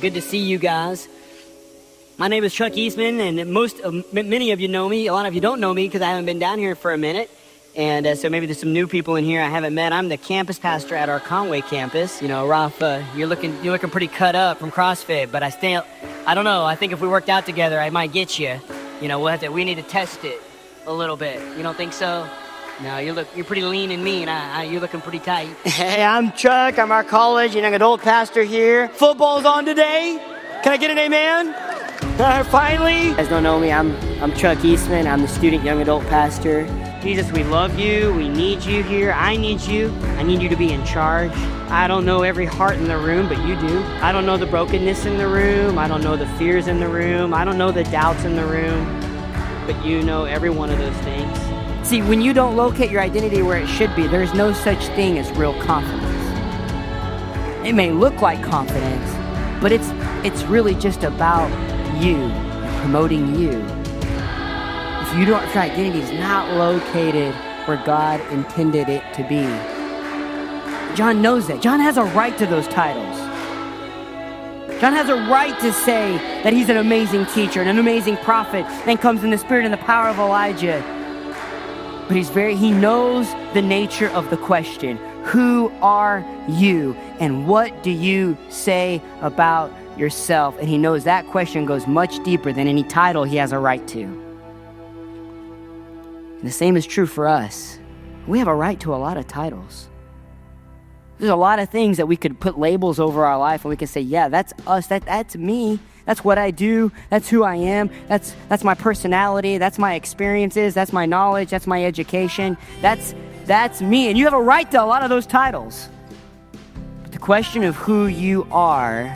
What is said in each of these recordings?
Good to see you guys. My name is Chuck Eastman, and many of you know me. A lot of you don't know me because I haven't been down here for a minute. And so maybe there's some new people in here I haven't met. I'm the campus pastor at our Conway campus. You know, Ralph, you're looking pretty cut up from CrossFit, but I don't know. I think if we worked out together, I might get you. You know, we need to test it a little bit. You don't think so? No, you're pretty lean and mean. You're looking pretty tight. Hey, I'm Chuck. I'm our college and young adult pastor here. Football's on today. Can I get an amen? Finally. You guys don't know me. I'm Chuck Eastman. I'm the student young adult pastor. Jesus, we love you. We need you here. I need you. I need you to be in charge. I don't know every heart in the room, but you do. I don't know the brokenness in the room. I don't know the fears in the room. I don't know the doubts in the room, but you know every one of those things. See, when you don't locate your identity where it should be, there's no such thing as real confidence. It may look like confidence, but it's really just about you, promoting you. If your identity is not located where God intended it to be. John knows that. John has a right to those titles. John has a right to say that he's an amazing teacher and an amazing prophet and comes in the spirit and the power of Elijah. But he knows the nature of the question. Who are you? And what do you say about yourself? And he knows that question goes much deeper than any title he has a right to. And the same is true for us. We have a right to a lot of titles. There's a lot of things that we could put labels over our life and we can say, yeah, that's us, that's me. That's what I do. That's who I am. That's my personality. That's my experiences. That's my knowledge. That's my education. That's me. And you have a right to a lot of those titles. But the question of who you are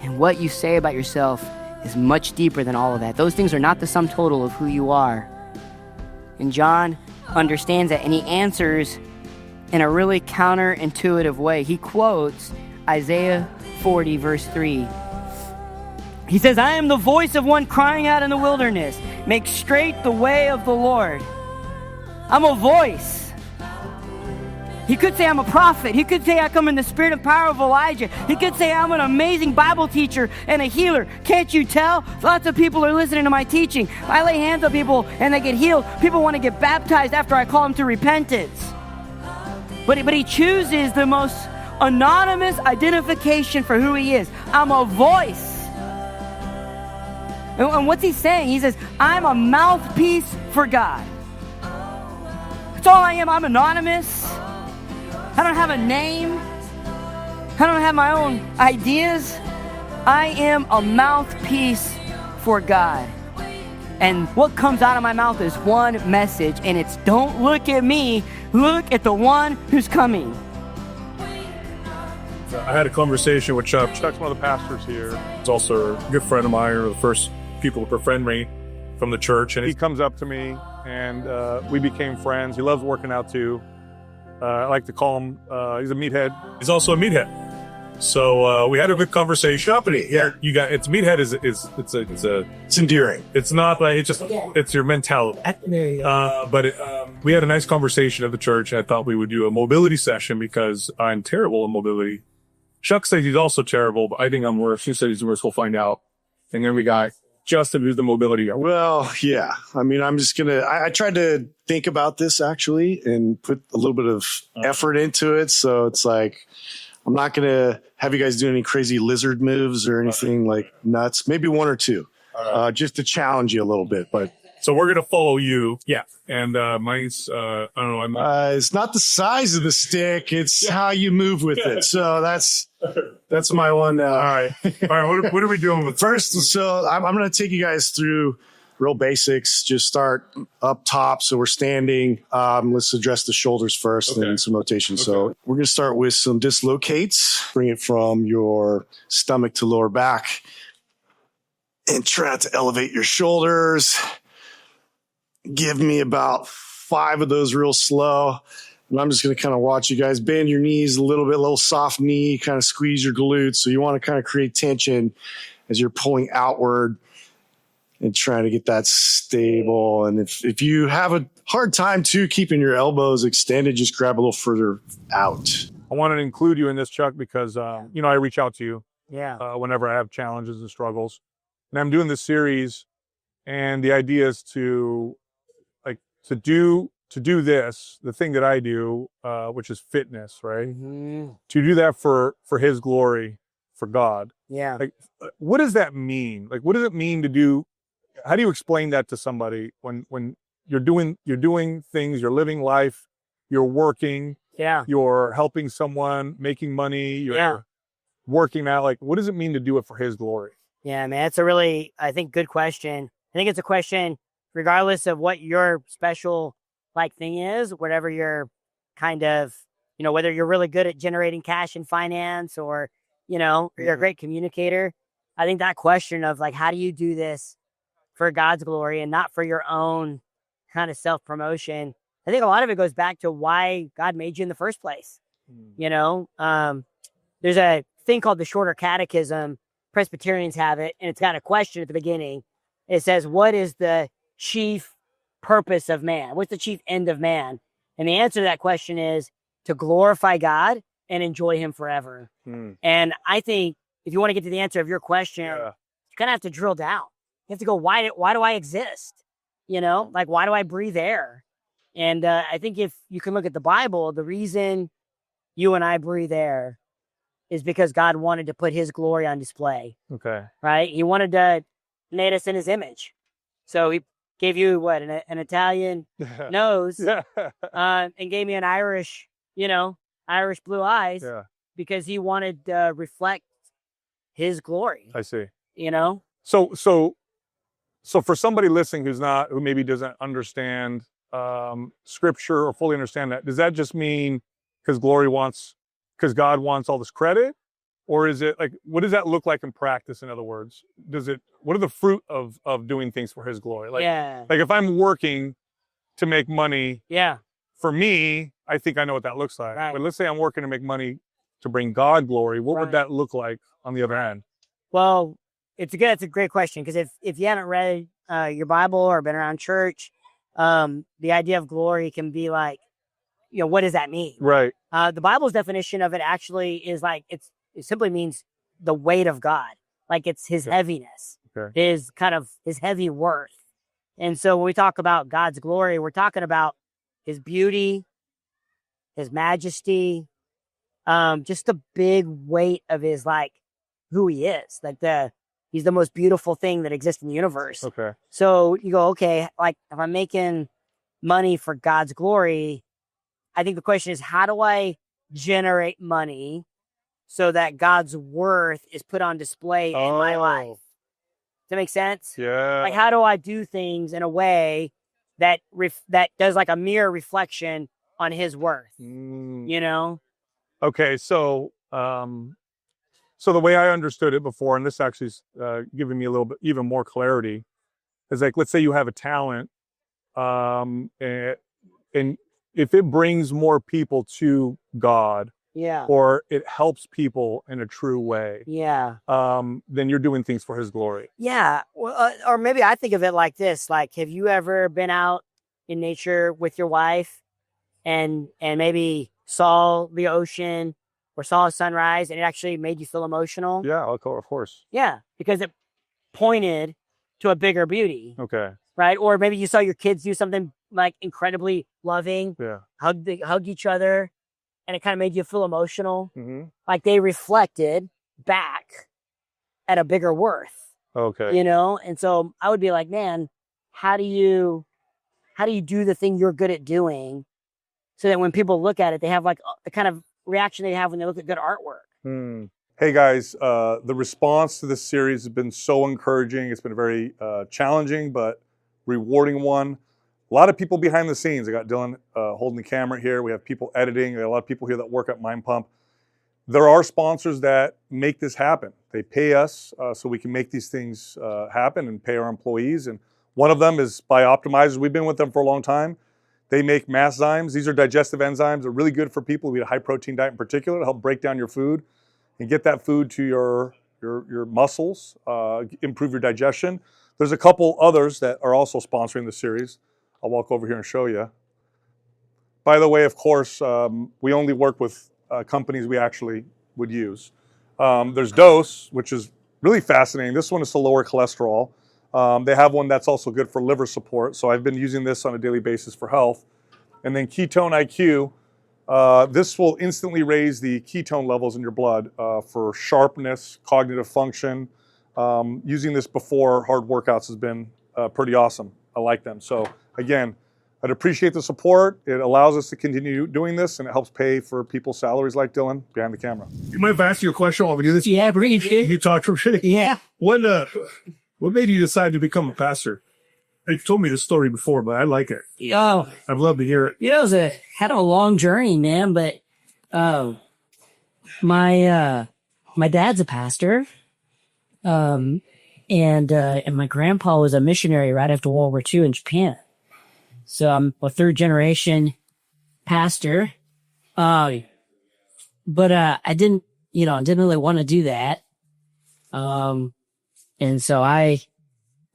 and what you say about yourself is much deeper than all of that. Those things are not the sum total of who you are. And John understands that, and he answers in a really counterintuitive way. He quotes Isaiah 40, verse 3. He says, I am the voice of one crying out in the wilderness. Make straight the way of the Lord. I'm a voice. He could say I'm a prophet. He could say I come in the spirit and power of Elijah. He could say I'm an amazing Bible teacher and a healer. Can't you tell? Lots of people are listening to my teaching. I lay hands on people and they get healed. People want to get baptized after I call them to repentance. But he chooses the most anonymous identification for who he is. I'm a voice. And what's he saying? He says, I'm a mouthpiece for God. That's all I am. I'm anonymous. I don't have a name. I don't have my own ideas. I am a mouthpiece for God. And what comes out of my mouth is one message, and it's don't look at me, look at the one who's coming. I had a conversation with Chuck. Chuck's one of the pastors here. He's also a good friend of mine, or the first people to befriend me from the church. And he comes up to me, and we became friends. He loves working out too. I like to call him, he's a meathead. He's also a meathead. So we had a good conversation. Company, yeah. It's meathead it's endearing. It's not like it's your mentality. We had a nice conversation at the church. I thought we would do a mobility session because I'm terrible in mobility. Chuck says he's also terrible, but I think I'm worse. He said he's worse. We'll find out. And then we got Justin, who's the mobility guy. Well, yeah. I mean, I tried to think about this actually and put a little bit of effort into it. So it's like, I'm not going to have you guys do any crazy lizard moves or anything like nuts. Maybe one or two, just to challenge you a little bit. But so we're going to follow you. Yeah. And mine's, I don't know. It's not the size of the stick. It's how you move with it. So that's my one. All right. What are we doing with first? So I'm going to take you guys through real basics. Just start up top. So we're standing. Let's address the shoulders first, and then some rotation. Okay. So we're going to start with some dislocates. Bring it from your stomach to lower back and try to elevate your shoulders. Give me about 5 of those real slow. And I'm just going to kind of watch you guys bend your knees a little soft knee, kind of squeeze your glutes. So you want to kind of create tension as you're pulling outward and trying to get that stable. And if you have a hard time too keeping your elbows extended, just grab a little further out. I wanted to include you in this, Chuck, because, I reach out to you. Yeah. whenever I have challenges and struggles. And I'm doing this series, and the idea is to like to do this, the thing that I do, which is fitness, right? Hmm. To do that for His glory, for God. Yeah. Like, what does that mean? Like, what does it mean to do? How do you explain that to somebody when you're doing things, you're living life, you're working, Yeah. you're helping someone, making money, you're working out? Like, what does it mean to do it for His glory? Yeah, man, it's a really, I think, good question. I think it's a question, regardless of what your special like thing is, whatever your kind of, whether you're really good at generating cash in finance or, you're a great communicator. I think that question of like, how do you do this for God's glory and not for your own kind of self promotion? I think a lot of it goes back to why God made you in the first place. There's a thing called the Shorter Catechism. Presbyterians have it, and it's got a question at the beginning. It says, what is the chief purpose of man? What's the chief end of man? And the answer to that question is to glorify God and enjoy Him forever. And I think if you want to get to the answer of your question, you kind of have to drill down. You have to go, why do I exist? Like, why do I breathe air? And I think if you can look at the Bible, the reason you and I breathe air is because God wanted to put His glory on display. Okay. Right? He wanted to made us in His image. So He gave you what, an Italian nose, and gave me an Irish blue eyes, because He wanted to reflect His glory. I see. So for somebody listening who maybe doesn't understand scripture or fully understand that, does that just mean because God wants all this credit? Or is it like, what does that look like in practice? In other words, what are the fruit of doing things for His glory? Like if I'm working to make money, for me, I think I know what that looks like. Right. But let's say I'm working to make money to bring God glory. What would that look like on the other end? Well, it's a great question, because if you haven't read your Bible or been around church, the idea of glory can be like, what does that mean? Right. The Bible's definition of it actually is like, it simply means the weight of God. Like, it's His heaviness, His heavy worth. And so when we talk about God's glory, we're talking about His beauty, His majesty, just the big weight of His, like, who He is. Like, He's the most beautiful thing that exists in the universe. Okay. So you go, okay, like, if I'm making money for God's glory, I think the question is, how do I generate money so that God's worth is put on display in my life? Does that make sense? Yeah. Like, how do I do things in a way that that does like a mirror reflection on His worth? Okay, so so the way I understood it before, and this actually is giving me a little bit even more clarity, is like, let's say you have a talent, and if it brings more people to God, or it helps people in a true way, then you're doing things for His glory. Yeah. Well, or maybe I think of it like this: like, have you ever been out in nature with your wife and maybe saw the ocean or saw a sunrise, and it actually made you feel emotional? Yeah, of course. Yeah, because it pointed to a bigger beauty. Okay. Right? Or maybe you saw your kids do something like incredibly loving, hug each other, and it kind of made you feel emotional. Like, they reflected back at a bigger worth. Okay. And so I would be like, man, how do you do the thing you're good at doing so that when people look at it, they have like the kind of reaction they have when they look at good artwork? Hey guys, the response to this series has been so encouraging. It's been a very challenging but rewarding one. A lot of people behind the scenes. I got Dylan holding the camera here. We have people editing. We have a lot of people here that work at Mind Pump. There are sponsors that make this happen. They pay us so we can make these things happen and pay our employees. And one of them is Bioptimizers. We've been with them for a long time. They make Masszymes. These are digestive enzymes. They're really good for people who eat a high protein diet in particular to help break down your food and get that food to your muscles, improve your digestion. There's a couple others that are also sponsoring the series. I'll walk over here and show you. By the way, of course, we only work with companies we actually would use. There's dose, which is really fascinating. This one is to lower cholesterol. They have one that's also good for liver support. So I've been using this on a daily basis for health. And then ketone IQ. This will instantly raise the ketone levels in your blood for sharpness, cognitive function. Using this before hard workouts has been pretty awesome. I like them. So again, I'd appreciate the support. It allows us to continue doing this, and it helps pay for people's salaries like Dylan behind the camera. You might have asked you a question while we do this. Yeah, bring it. You talked from shit. Yeah. What made you decide to become a pastor? You told me this story before, but I like it. Oh, I'd love to hear it. yeah, it was had a long journey, man. But my dad's a pastor, and my grandpa was a missionary right after World War II in Japan. So I'm a third generation pastor. But I didn't really want to do that. And so I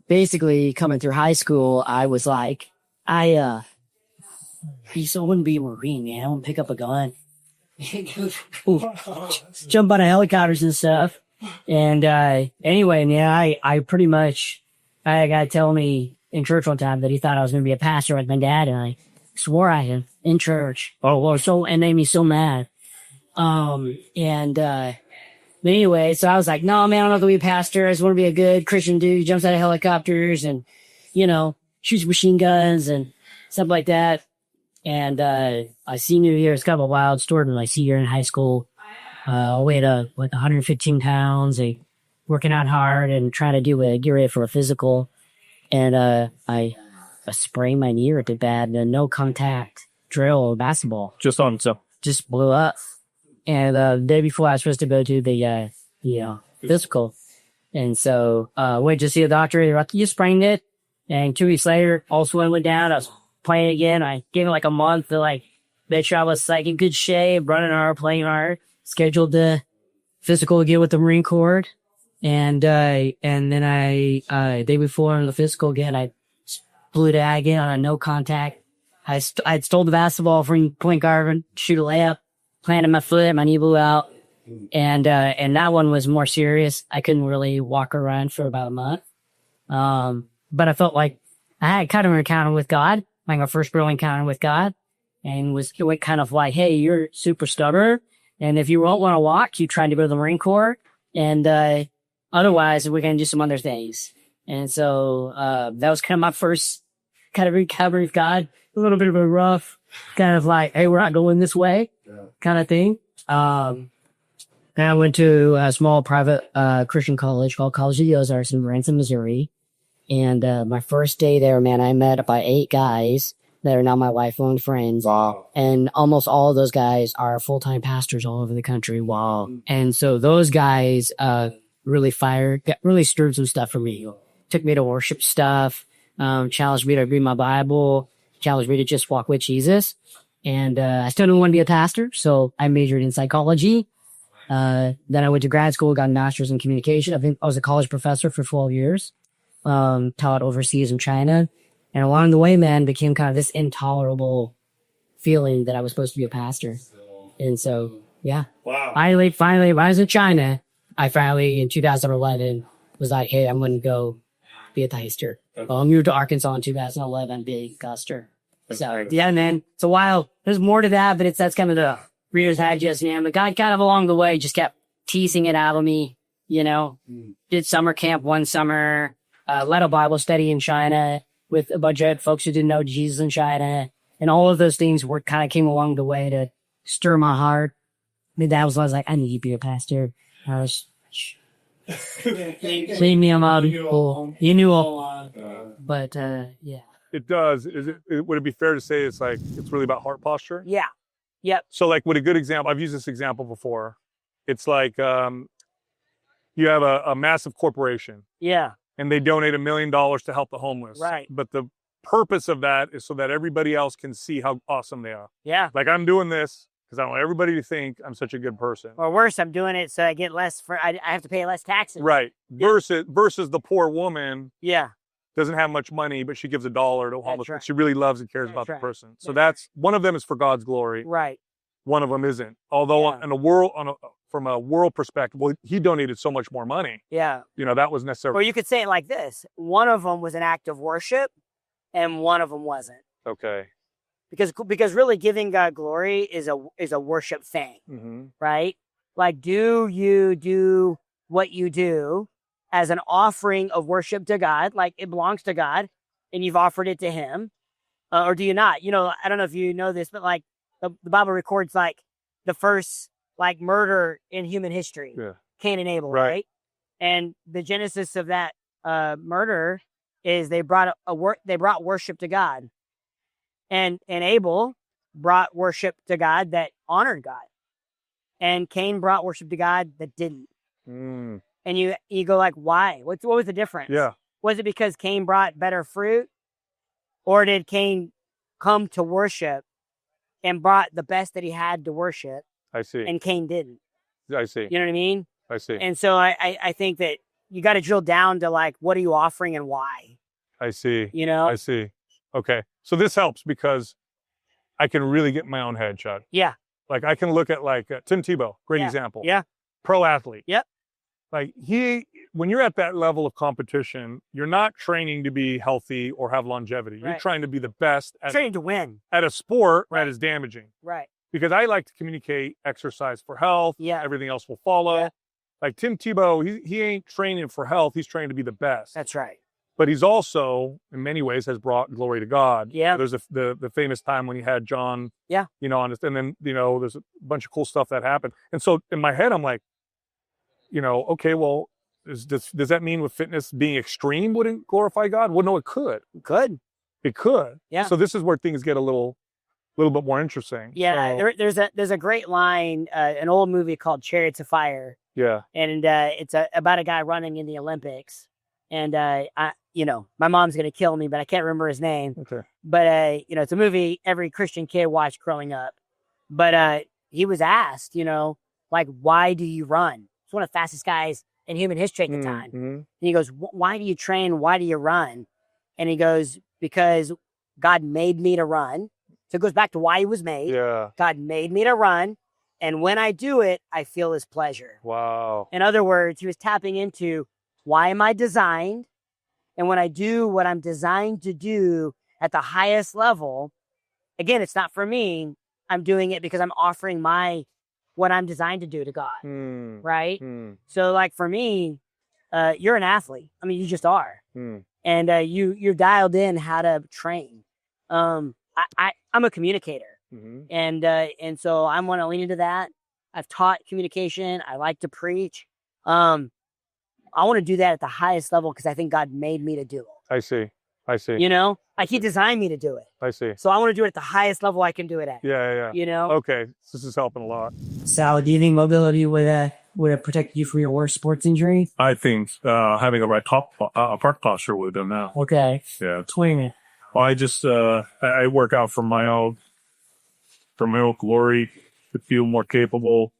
basically coming through high school, I was like, I wouldn't be a Marine, man. I wouldn't pick up a gun. Jump on helicopters and stuff. And, anyway, man, I pretty much, I got telling me in church one time that he thought I was going to be a pastor with my dad, and I swore at him in church. Oh, well, and made me so mad. But anyway, so I was like, no, man, I don't have to be a pastor. I just want to be a good Christian dude who jumps out of helicopters and, shoots machine guns and stuff like that. And, I senior year, it's kind of a wild story, but my senior year in high school, I weighed 115 pounds, working out hard and trying to get ready for a physical. And, I sprained my knee ripped it bad in a no contact drill basketball. Just Blew up. And the day before I was supposed to go to the physical. And so went to see a doctor. They're like, you sprained it. And 2 weeks later, all swelling went down. I was playing again. I gave it like a month to make sure I was in good shape, running hard, playing hard. Scheduled the physical again with the Marine Corps. And then day before the physical again, I blew it out again on a no contact. I'd stole the basketball from point guard, shoot a layup. Planted my foot, my knee blew out. And that one was more serious. I couldn't really walk around for about a month. But I felt like I had kind of an encounter with God, like my first real encounter with God, and it went kind of like, hey, you're super stubborn. And if you won't want to walk, you try to go to the Marine Corps. And, otherwise we're going to do some other things. And so, that was kind of my first kind of recovery with God. A little bit of a rough kind of like, hey, we're not going this way. Kind of thing. And I went to a small private Christian college called College of the Ozarks in Branson, Missouri. And my first day there, man, I met about 8 guys that are now my lifelong friends. Wow. And almost all of those guys are full-time pastors all over the country. Wow. And so those guys really stirred some stuff for me. Took me to worship stuff, challenged me to read my Bible, challenged me to just walk with Jesus. And I still didn't want to be a pastor, so I majored in psychology. Then I went to grad school, got a master's in communication. I was a college professor for 12 years, taught overseas in China. And along the way, man, became kind of this intolerable feeling that I was supposed to be a pastor. And so, yeah. Wow. Finally, when I was in China, I finally, in 2011, was like, hey, I'm going to go be a pastor. Well, I moved to Arkansas in 2011, big pastor. So, yeah, man, it's a while. There's more to that, but that's kind of the Reader's Digest, man. But God kind of along the way just kept teasing it out of me, Did summer camp one summer, led a Bible study in China with a bunch of folks who didn't know Jesus in China. And all of those things kind of came along the way to stir my heart. My dad was always like, I need to be a pastor. I was, leave me alone. You knew all. But, yeah. It does. Would it be fair to say it's really about heart posture? Yeah. Yep. So with a good example, I've used this example before. It's like you have a massive corporation. Yeah. And they donate $1 million to help the homeless. Right. But the purpose of that is so that everybody else can see how awesome they are. Yeah. I'm doing this because I want everybody to think I'm such a good person. Or worse, I'm doing it so I get less I have to pay less taxes. Right. Yeah. Versus the poor woman. Yeah. Doesn't have much money, but she gives $1 to a homeless. Right. She really loves and cares about the right. person. So that's one of them is for God's glory. Right. One of them isn't. Although Yeah. on a from a world perspective, well, he donated so much more money. Yeah. You know, that was necessary. Or you could say it like this. One of them was an act of worship and one of them wasn't. Okay. Because really giving God glory is a worship thing, Mm-hmm. right? Like, do you do what you do as an offering of worship to God? Like, it belongs to God and you've offered it to him. Or do you not? You know, I don't know if you know this, but like the Bible records like the first like murder in human history, Yeah. Cain and Abel, Right. right? And the genesis of that murder is they brought worship to God, and Abel brought worship to God that honored God, and Cain brought worship to God that didn't. Mm. And you go like, why? What was the difference? Yeah. Was it because Cain brought better fruit, or did Cain come to worship and brought the best that he had to worship, I see. and Cain didn't? I see. You know what I mean? I see. And so I think that you got to drill down to like, what are you offering and why? I see. You know? I see. Okay. So this helps because I can really get in my own head, Chuck. Yeah. Like I can look at like Tim Tebow, great Yeah. example. Yeah. Pro athlete. Yep. Like when you're at that level of competition, you're not training to be healthy or have longevity. You're Right. trying to be the best Training to win. at a sport Right. that is damaging. Right. Because I like to communicate exercise for health. Yeah. Everything else will follow. Yeah. Like Tim Tebow, he ain't training for health. He's training to be the best. That's right. But he's also, in many ways, has brought glory to God. Yeah. There's the famous time when he had John. Yeah. You know, and then there's a bunch of cool stuff that happened. And so in my head, I'm like, okay, well, does that mean with fitness being extreme wouldn't glorify God? Well, no, it could. Good. It could. Yeah. So this is where things get a little bit more interesting. Yeah. So, There's a great line, an old movie called Chariots of Fire. yeah. And it's about a guy running in the Olympics. And my mom's gonna kill me, but I can't remember his name. Okay. But it's a movie every Christian kid watched growing up. But he was asked, like, why do you run? He's one of the fastest guys in human history at the time. Mm-hmm. And he goes, why do you train? Why do you run? And he goes, because God made me to run. So it goes back to why he was made. Yeah. God made me to run. And when I do it, I feel his pleasure. Wow. In other words, he was tapping into, why am I designed? And when I do what I'm designed to do at the highest level, again, it's not for me. I'm doing it because I'm offering what I'm designed to do to God. Mm. Right? Mm. So like for me, you're an athlete. I mean, you just are. Mm. And you're dialed in how to train. I'm a communicator. Mm-hmm. And so I want to lean into that. I've taught communication. I like to preach. I want to do that at the highest level because I think God made me to do it. I see. Like he designed me to do it. I see. So I want to do it at the highest level I can do it at. Yeah. Okay. This is helping a lot. Sal, do you think mobility would protect you from your worst sports injury? I think having a right park posture would have done that. Okay. Yeah. Explain it. Well, I just I work out for my own glory, to feel more capable,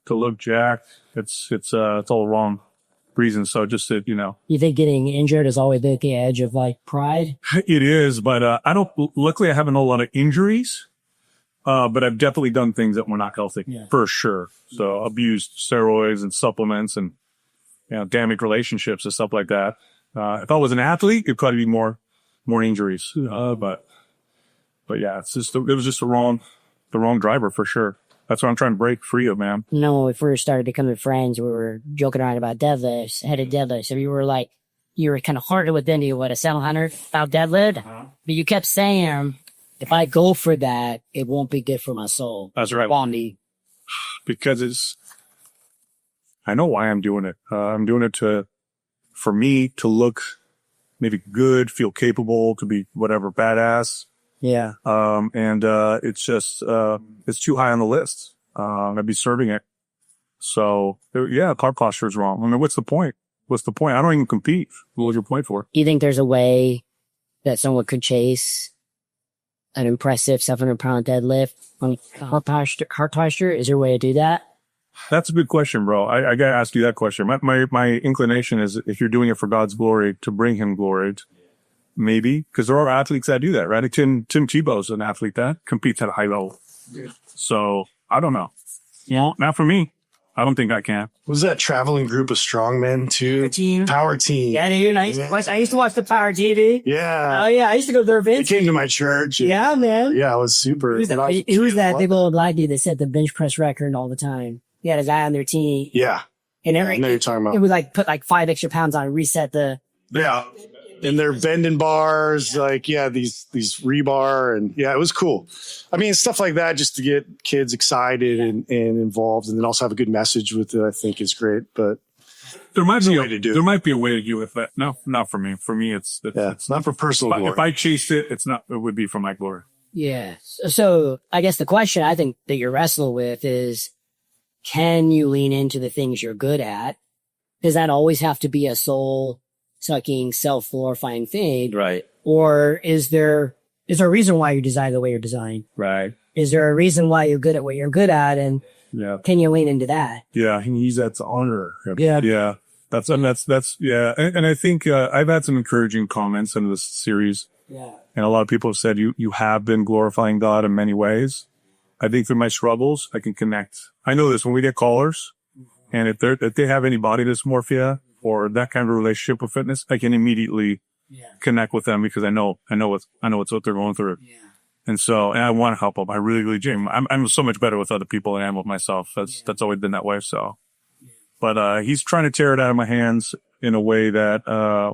to look jacked. It's all wrong reasons. So just that, You think getting injured is always at the edge of like pride? it is, but luckily I haven't a lot of injuries. But I've definitely done things that were not healthy, for sure. So abused steroids and supplements and, damaged relationships and stuff like that. If I was an athlete, it'd probably be more injuries. But yeah, it was just the wrong driver for sure. That's what I'm trying to break free of, man. When we first started becoming friends, we were joking around about deadlifts, headed deadlifts. So you were kind of harder within you, a 700 about deadlift. Uh-huh. But you kept saying, if I go for that, it won't be good for my soul. That's right. Because I know why I'm doing it. I'm doing it for me to look maybe good, feel capable, to be whatever, badass. Yeah. And it's just, it's too high on the list. I'd be serving it. So yeah, carb posture is wrong. I mean, what's the point? I don't even compete. What was your point for? You think there's a way that someone could chase an impressive 700-pound deadlift on heart posture? Is there a way to do that? That's a good question, bro. I gotta ask you that question. My inclination is, if you're doing it for God's glory, to bring him glory, maybe, because there are athletes that do that, right? Tim Tebow's an athlete that competes at a high level. So I don't know. Yeah. Not for me. I don't think I can. Was that traveling group of strongmen too? Power team. Yeah, dude. I used to watch the Power TV. Yeah. Oh yeah, I used to go to their They events. came to my church. Yeah, man. Yeah, it was super. Who's that big old black dude that set the bench press record all the time? He had a guy on their team. Yeah. And I know what you're talking about. it would like put like 5 extra pounds on, reset the. Yeah. And they're bending bars, like, these rebar. And it was cool. I mean, stuff like that just to get kids excited and involved, and then also have a good message with it, I think is great. But There might be a way to do it. There might be a way to do it with that. No, not for me. For me, it's not for personal glory. if I chased it, it's not. It would be for my glory. Yeah. So I guess the question I think that you're wrestling with is, can you lean into the things you're good at? Does that always have to be a soul-sucking, self-glorifying thing? Right. Or is there a reason why you're designed the way you're designed? Right. Is there a reason why you're good at what you're good at? And can you lean into that? Yeah. He needs that to honor him. Yeah. Yeah. That's yeah. And I think, I've had some encouraging comments in this series. Yeah. And a lot of people have said you have been glorifying God in many ways. I think through my struggles, I can connect. I know this when we get callers, and if they have any body dysmorphia or that kind of relationship with fitness, I can immediately connect with them because I know what's what they're going through. Yeah. And I want to help them. I really do. I'm so much better with other people than I am with myself. That's always been that way. So, but he's trying to tear it out of my hands in a way that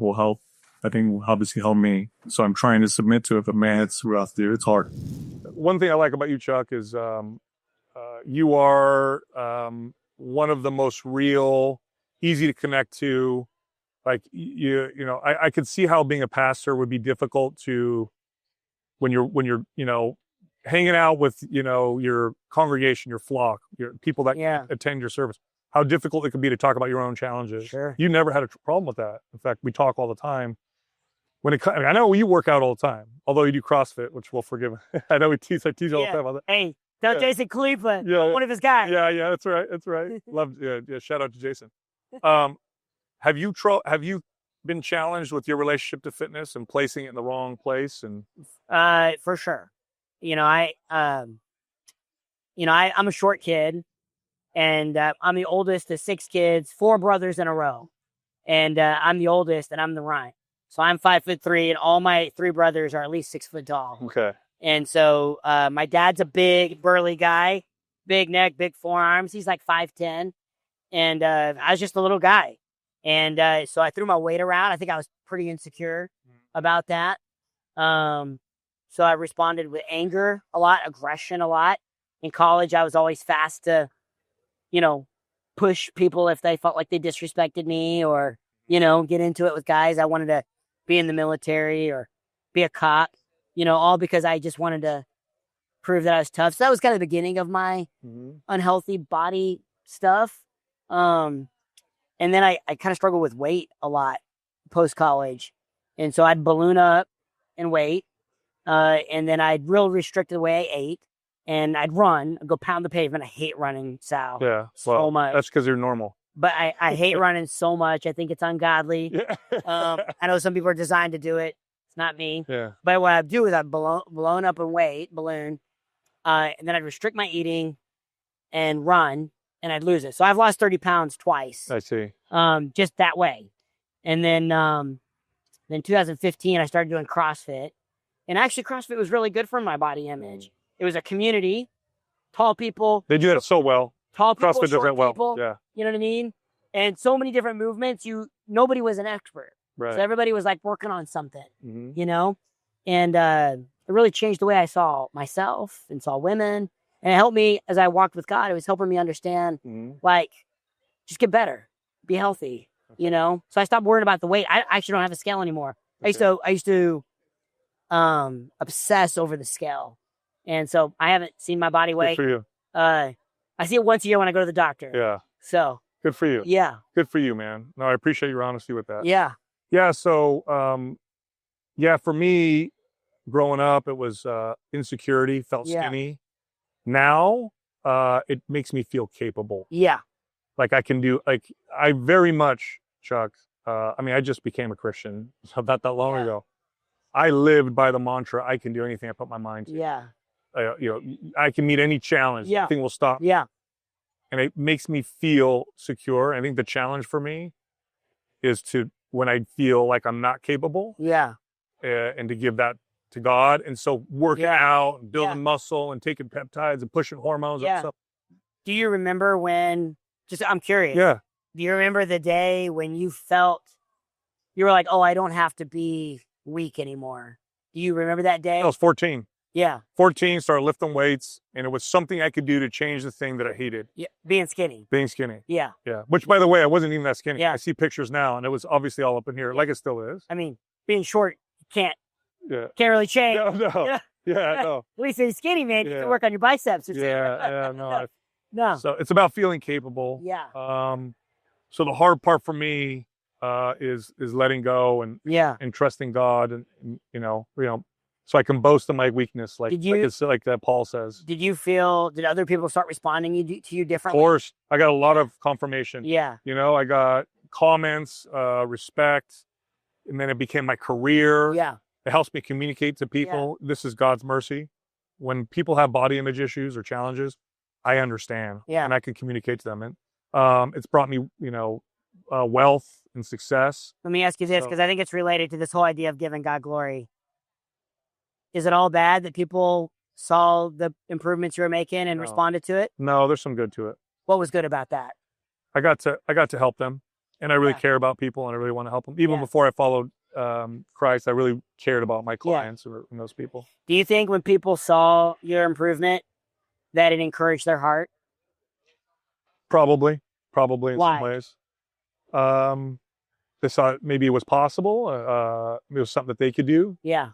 will help. I think will obviously help me. So I'm trying to submit to it, but man, it's rough, dude. It's hard. One thing I like about you, Chuck, is you are one of the most real, easy to connect to. Like I could see how being a pastor would be difficult to when you're hanging out with your congregation, your flock, your people that attend your service. How difficult it could be to talk about your own challenges. Sure. You never had a problem with that. In fact, we talk all the time. I know you work out all the time, although you do CrossFit, which we'll forgive. I know I tease all the time about that. Hey, tell Jason Cleveland, one of his guys. Yeah, that's right. Love, shout out to Jason. Have you been challenged with your relationship to fitness and placing it in the wrong place? And for sure. I'm a short kid, and I'm the oldest of 6 kids, 4 brothers in a row, and I'm the oldest, and I'm the runt. So I'm 5'3", and all my 3 brothers are at least 6 foot tall. Okay. And so my dad's a big, burly guy, big neck, big forearms. He's like 5'10", and I was just a little guy. And so I threw my weight around. I think I was pretty insecure about that. So I responded with anger a lot, aggression a lot. In college, I was always fast to, push people if they felt like they disrespected me, or, get into it with guys. I wanted to be in the military or be a cop, all because I just wanted to prove that I was tough. So that was kind of the beginning of my unhealthy body stuff. And then I kind of struggled with weight a lot post-college. And so I'd balloon up in weight. And then I'd real restrict the way I ate. And I'd run, I'd go pound the pavement. I hate running, Sal. Yeah. So much. That's because you're normal. But I hate running so much. I think it's ungodly. Yeah. I know some people are designed to do it. It's not me. Yeah. But what I'd do is I'd balloon up in weight, balloon. And then I'd restrict my eating and run, and I'd lose it. So I've lost 30 pounds twice. I see. Just that way. And then 2015, I started doing CrossFit. And actually, CrossFit was really good for my body image. It was a community, tall people. They do that so well. Tall people, CrossFit does short that well. people. Yeah. You know what I mean? And so many different movements. Nobody was an expert. Right. So everybody was like working on something, Mm-hmm. And it really changed the way I saw myself and saw women. And it helped me as I walked with God. It was helping me understand, just get better, be healthy, So I stopped worrying about the weight. I actually don't have a scale anymore. Okay. I used to obsess over the scale. And so I haven't seen my body weight. Good for you. I see it once a year when I go to the doctor. Yeah. So. Good for you. Yeah. Good for you, man. No, I appreciate your honesty with that. Yeah. Yeah. So, for me, growing up, it was insecurity, felt skinny. Now, it makes me feel capable. Yeah. Like I can do, I very much, Chuck, I just became a Christian not that long ago. I lived by the mantra, I can do anything I put my mind to. Yeah. I can meet any challenge. Yeah. Nothing will stop. Yeah. and it makes me feel secure. I think the challenge for me is to, when I feel like I'm not capable, Yeah. and to give that to God. And so working out and building muscle and taking peptides and pushing hormones and stuff. Do you remember when, I'm curious. Yeah. Do you remember the day when you felt, you were like, oh, I don't have to be weak anymore? Do you remember that day? I was 14. Yeah. 14, started lifting weights, and it was something I could do to change the thing that I hated. Yeah. Being skinny. Being skinny. Yeah. Yeah. Which, by the way, I wasn't even that skinny. Yeah. I see pictures now, and it was obviously all up in here, like it still is. I mean, being short, you can't Yeah. really change. No. Yeah, no. At least if you're skinny, man, you can work on your biceps or something. Yeah, no. No. So it's about feeling capable. Yeah. So the hard part for me is letting go and trusting God, and so I can boast of my weakness, like that Paul says. Did other people start responding to you Of differently? course, I got a lot of confirmation. Yeah. I got comments, respect, and then it became my career. Yeah. It helps me communicate to people. Yeah. This is God's mercy. When people have body image issues or challenges, I understand. Yeah. And I can communicate to them. And it's brought me, wealth and success. Let me ask you this, because I think it's related to this whole idea of giving God glory. Is it all bad that people saw the improvements you were making and responded to it? No, there's some good to it. What was good about that? I got to help them, and I really care about people, and I really want to help them. Even before I followed Christ, I really cared about my clients and those people. Do you think when people saw your improvement that it encouraged their heart? Probably in Why? some ways. They saw maybe it was possible. It was something that they could do. Yeah.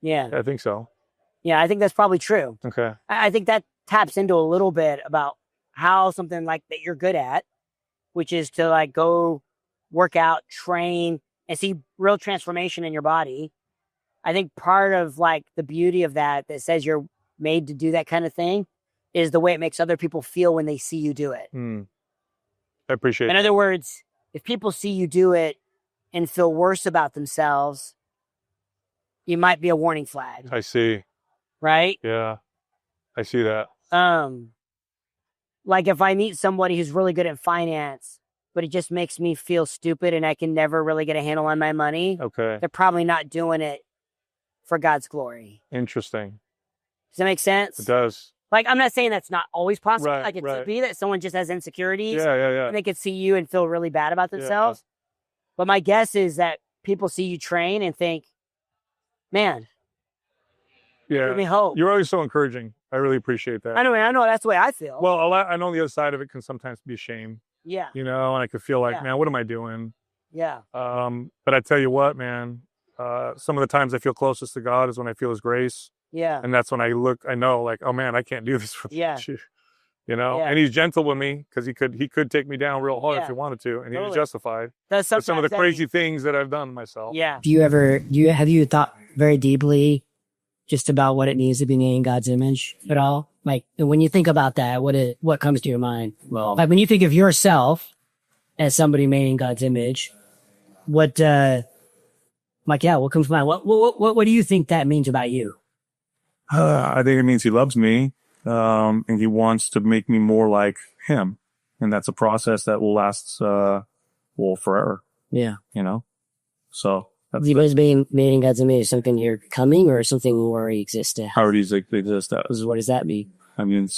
I think so. Yeah, I think that's probably true. Okay. I think that taps into a little bit about how something like that you're good at, which is to like go work out, train, and see real transformation in your body. I think part of like the beauty of that says you're made to do that kind of thing is the way it makes other people feel when they see you do it. I appreciate it. In other words, if people see you do it and feel worse about themselves, you might be a warning flag. I see. Right? Yeah. I see that. Like if I meet somebody who's really good at finance, but it just makes me feel stupid and I can never really get a handle on my money. Okay. They're probably not doing it for God's glory. Interesting. Does that make sense? It does. Like, I'm not saying that's not always possible. Right, like, it could be that someone just has insecurities. Yeah. And they could see you and feel really bad about themselves. But my guess is that people see you train and think, man, give me hope. You're always so encouraging. I really appreciate that. I know that's the way I feel. Well, I know the other side of it can sometimes be a shame. Yeah. And I could feel like, man, what am I doing? Yeah. But I tell you what, man, some of the times I feel closest to God is when I feel His grace. Yeah. And that's when I know, like, oh man, I can't do this for you. And He's gentle with me because he could take me down real hard if He wanted to, and He was justified. That's some of the crazy things that I've done myself. Yeah. Have you thought very deeply just about what it means to be made in God's image at all? Like, when you think about that, what comes to your mind? Well, like when you think of yourself as somebody made in God's image, what comes to mind? What do you think that means about you? I think it means He loves me, and He wants to make me more like Him, and that's a process that will last, forever. Yeah. So. Is being made in God's image something you're coming or something we already exist as? Already exist as. What does that mean? I mean,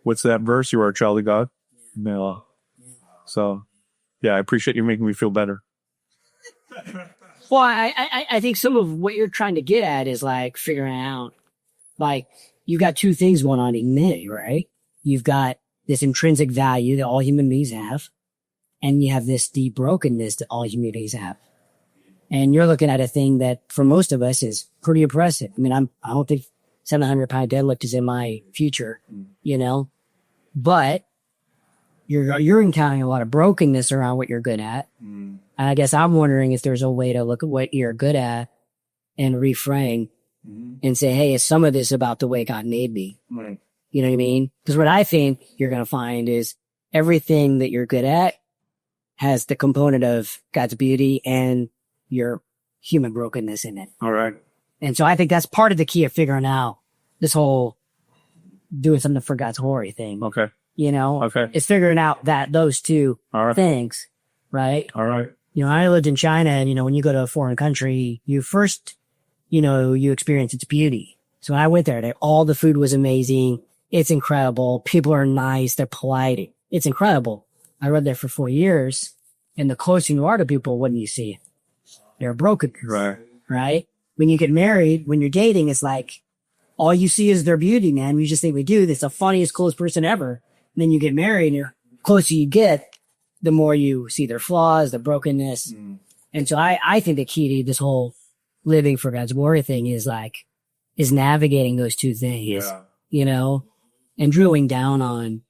what's that verse? You are a child of God. Yeah. So, I appreciate you making me feel better. Well, I think some of what you're trying to get at is like figuring out, like, you've got two things going on in humanity, right? You've got this intrinsic value that all human beings have, and you have this deep brokenness that all human beings have. And you're looking at a thing that for most of us is pretty impressive. I mean, I don't think 700-pound deadlift is in my future, but you're encountering a lot of brokenness around what you're good at. And I guess I'm wondering if there's a way to look at what you're good at and reframe and say, hey, is some of this about the way God made me? Right. You know what I mean? Because what I think you're going to find is everything that you're good at has the component of God's beauty and your human brokenness in it. All right. And so I think that's part of the key of figuring out this whole doing something for God's glory thing. Okay. You know, Okay. it's figuring out that those two All right. things, right? All right. You know, I lived in China, and, you know, when you go to a foreign country, you first, you know, you experience its beauty. So when I went there, all the food was amazing. It's incredible. People are nice. They're polite. It's incredible. I lived there for 4 years, and the closer you are to people, what do you see? They're broken. Right. Right? When you get married, when you're dating, it's like, all you see is their beauty, man. You just think we do. That's the funniest, coolest person ever. And then you get married, and the closer you get, the more you see their flaws, their brokenness. And so I think the key to this whole living for God's glory thing is navigating those two things, you know, and drilling down on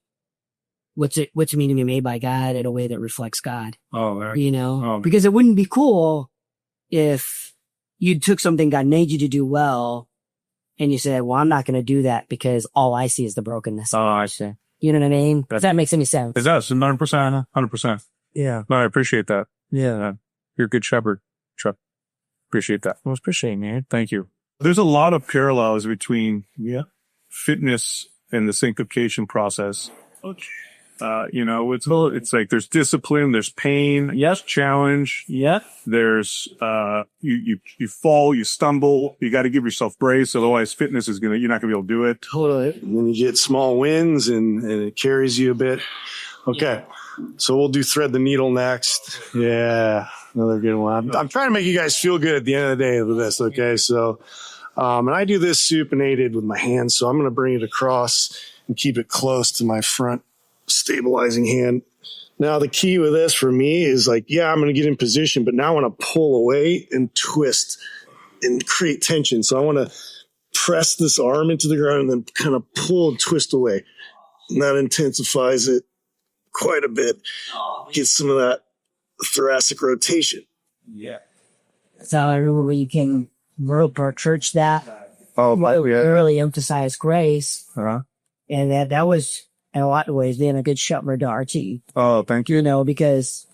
what's it mean to be made by God in a way that reflects God, you know, because it wouldn't be cool if you took something God made you to do well and you said, well, I'm not going to do that because all I see is the brokenness. Oh, I see. You know what I mean? If that makes any sense. It does. 100%. 100%. Yeah. No, I appreciate that. Yeah. You're a good shepherd, Chuck. Appreciate that. Well, appreciate it, man. Thank you. There's a lot of parallels between fitness and the sanctification process. You know, it's like there's discipline, there's pain, challenge. Yeah. There's you fall, you stumble, you got to give yourself grace, otherwise fitness is you're not gonna be able to do it. Totally. And then you get small wins and it carries you a bit. Okay. So we'll do thread the needle next. Yeah. Another good one. I'm trying to make you guys feel good at the end of the day with this. Okay. So, and I do this supinated with my hands. So I'm going to bring it across and keep it close to my front stabilizing hand. Now the key with this for me is I'm going to get in position, but now I want to pull away and twist and create tension. So I want to press this arm into the ground and then kind of pull and twist away. And that intensifies it quite a bit. Get some of that thoracic rotation. So I remember you came rope our church that. Oh, We really emphasize grace. Uh-huh. And that was, in a lot of ways, being a good shepherd to our team. Oh, thank you. You know, because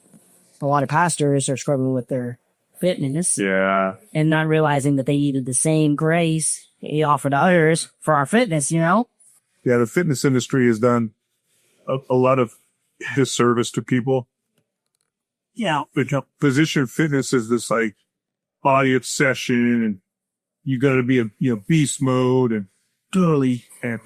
a lot of pastors are struggling with their fitness and not realizing that they needed the same grace he offered to others for our fitness, you know? Yeah, the fitness industry has done a lot of disservice to people. Yeah. Position fitness is this body obsession, and you got to be a beast mode and totally, and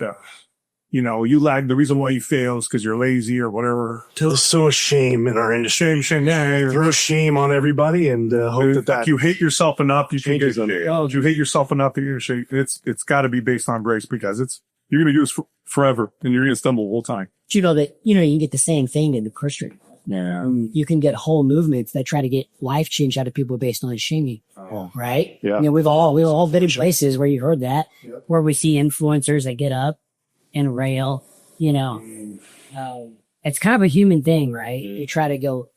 you lag. The reason why you fail is because you're lazy or whatever. There's so much shame in our industry. Shame. Yeah. Throw shame on everybody and hope that you hate yourself enough. You changes them. You hate yourself enough that you're shame. It's got to be based on grace, because you're going to do this forever, and you're going to stumble the whole time. But you know that, you can get the same thing in the Christian. Yeah. You can get whole movements that try to get life change out of people based on shaming. Right? Yeah. We've all been in places where you heard that, where we see influencers that get up and rail, it's kind of a human thing, right? You try to go,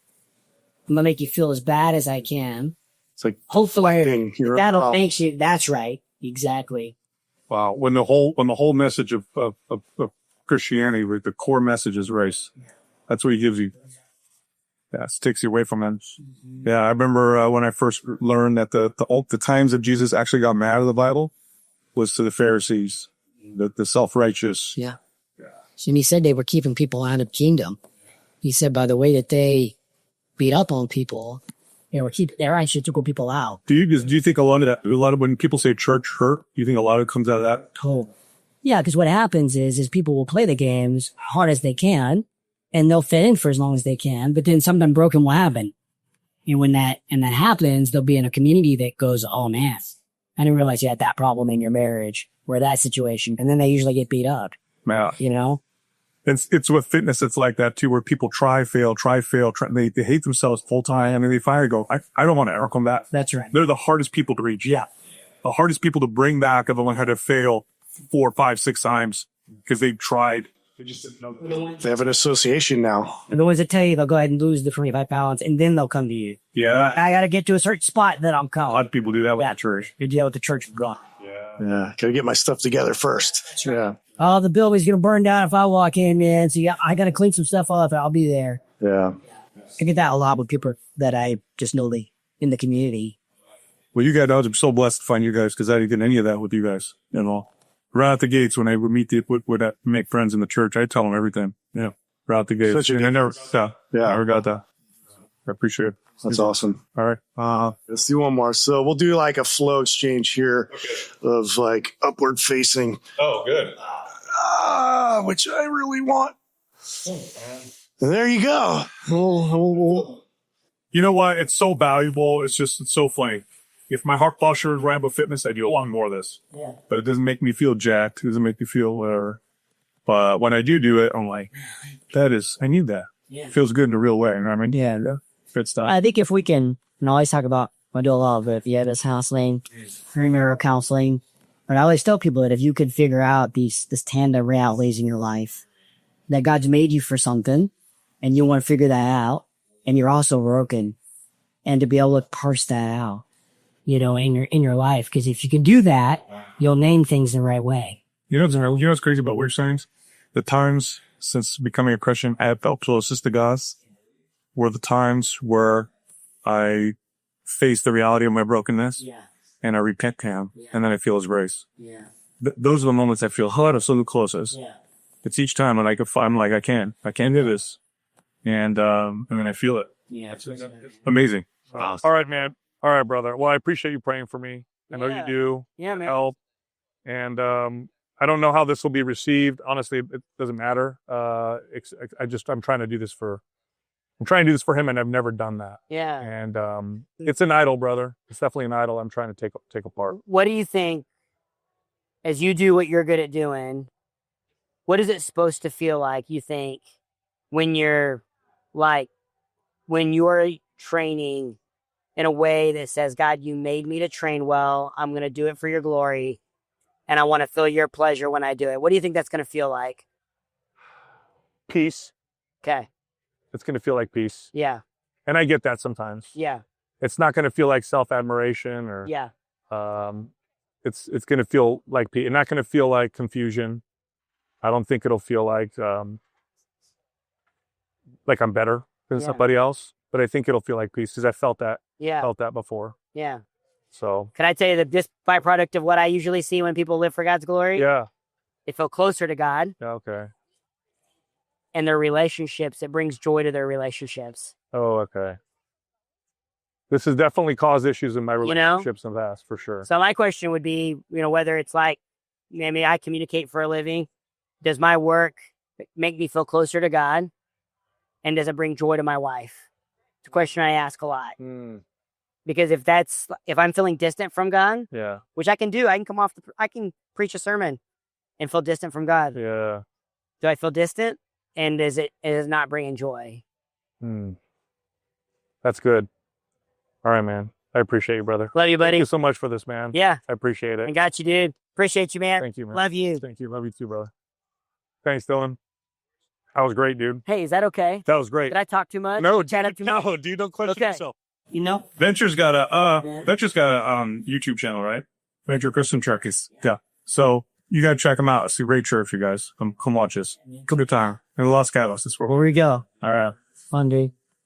I'm going to make you feel as bad as I can. It's like hopefully that'll make you, that's right. Exactly. Wow. When the whole message of Christianity, the core message is race. That's what he gives you. Yeah, it takes you away from them. Yeah, I remember when I first learned that the times that Jesus actually got mad at the Bible was to the Pharisees, the self-righteous. Yeah. And he said they were keeping people out of the kingdom. He said by the way that they beat up on people, they were keeping their eyes to go people out. Do you think a lot of when people say church hurt, do you think a lot of it comes out of that? Oh. Yeah, because what happens is people will play the games hard as they can, and they'll fit in for as long as they can, but then something broken will happen. And when that happens, they'll be in a community that goes, oh man, I didn't realize you had that problem in your marriage or that situation. And then they usually get beat up. Yeah. It's with fitness, it's like that too, where people try, fail. They hate themselves full time. I mean, they finally go, I don't want to ever come back. That's right. They're the hardest people to reach. Yeah. The hardest people to bring back have learned how to fail 4, 5, 6 times because they've tried. They just didn't know. They have an association now. And the ones that tell you they'll go ahead and lose the 25 pounds and then they'll come to you. Yeah. I got to get to a certain spot, then I'll come. A lot of people do that with the church. You deal with the church of God. Yeah. Got to get my stuff together first. Yeah. Oh, the building's going to burn down if I walk in, man. So I got to clean some stuff up. I'll be there. Yeah. I get that a lot with people that I just know in the community. Well, you guys, I'm so blessed to find you guys because I didn't get any of that with you guys at all. right out the gates when I would make friends in the church, I tell them everything. Yeah. Right out the gates. Such a I never got that. I appreciate it. That's awesome. All right. Let's do one more. So we'll do like a flow exchange here of like upward facing. Oh, good. Which I really want. And there you go. You know what? It's so valuable. It's so funny. If my heart posture was Rambo Fitness, I'd do a lot more of this. Yeah. But it doesn't make me feel jacked. It doesn't make me feel whatever. But when I do it, I'm like, I need that. Yeah. It feels good in a real way. You know what I mean? Yeah. Good stuff. I think if we can, and I always talk about, I do a lot of it. Yeah, this counseling, premarital counseling. But I always tell people that if you could figure out this tandem realities in your life, that God's made you for something, and you want to figure that out, and you're also broken, and to be able to parse that out, in your life. Because if you can do that, you'll name things the right way. You know what's crazy about weird signs? The times since becoming a Christian I have felt closest to God were the times where I face the reality of my brokenness and I repent to Him, and then I feel His grace. Yeah. Those are the moments I feel the closest. Yeah. It's each time when I'm like, I can't do this. And then I feel it. Yeah. Amazing. All right, man. All right, brother. Well, I appreciate you praying for me. I know you do. Yeah, man. Help. And I don't know how this will be received. Honestly, it doesn't matter. I'm trying to do this for him, and I've never done that. Yeah. And it's an idol, brother. It's definitely an idol I'm trying to take apart. What do you think, as you do what you're good at doing, what is it supposed to feel like, you think, when you're training in a way that says, God, you made me to train well. I'm going to do it for your glory. And I want to feel your pleasure when I do it. What do you think that's going to feel like? Peace. Okay. It's going to feel like peace. Yeah. And I get that sometimes. Yeah. It's not going to feel like self-admiration or it's going to feel like peace. It's not going to feel like confusion. I don't think it'll feel like I'm better than somebody else, but I think it'll feel like peace because I felt that. Yeah. Felt that before. Yeah. So can I tell you that this byproduct of what I usually see when people live for God's glory? Yeah. They feel closer to God. Yeah, okay. And their relationships, it brings joy to their relationships. Oh, okay. This has definitely caused issues in my relationships in the past, for sure. So my question would be, whether it's like, maybe I communicate for a living. Does my work make me feel closer to God? And does it bring joy to my wife? It's a question I ask a lot. Because if I'm feeling distant from God, which I can do, I can preach a sermon and feel distant from God. Yeah. Do I feel distant? And is it not bringing joy? That's good. All right, man. I appreciate you, brother. Love you, buddy. Thank you so much for this, man. Yeah. I appreciate it. I got you, dude. Appreciate you, man. Thank you, man. Love you. Thank you. Love you too, brother. Thanks, Dylan. That was great, dude. Hey, is that okay? That was great. Did I talk too much? No, Chat up too much? No, dude, don't question yourself. Venture's got a YouTube channel, right? Venture Christian Turkeys. Yeah. So you gotta check them out. It's a great church, you guys. Come watch this. Good time. And Los Gatos. This Where we go? All right. Fun, dude.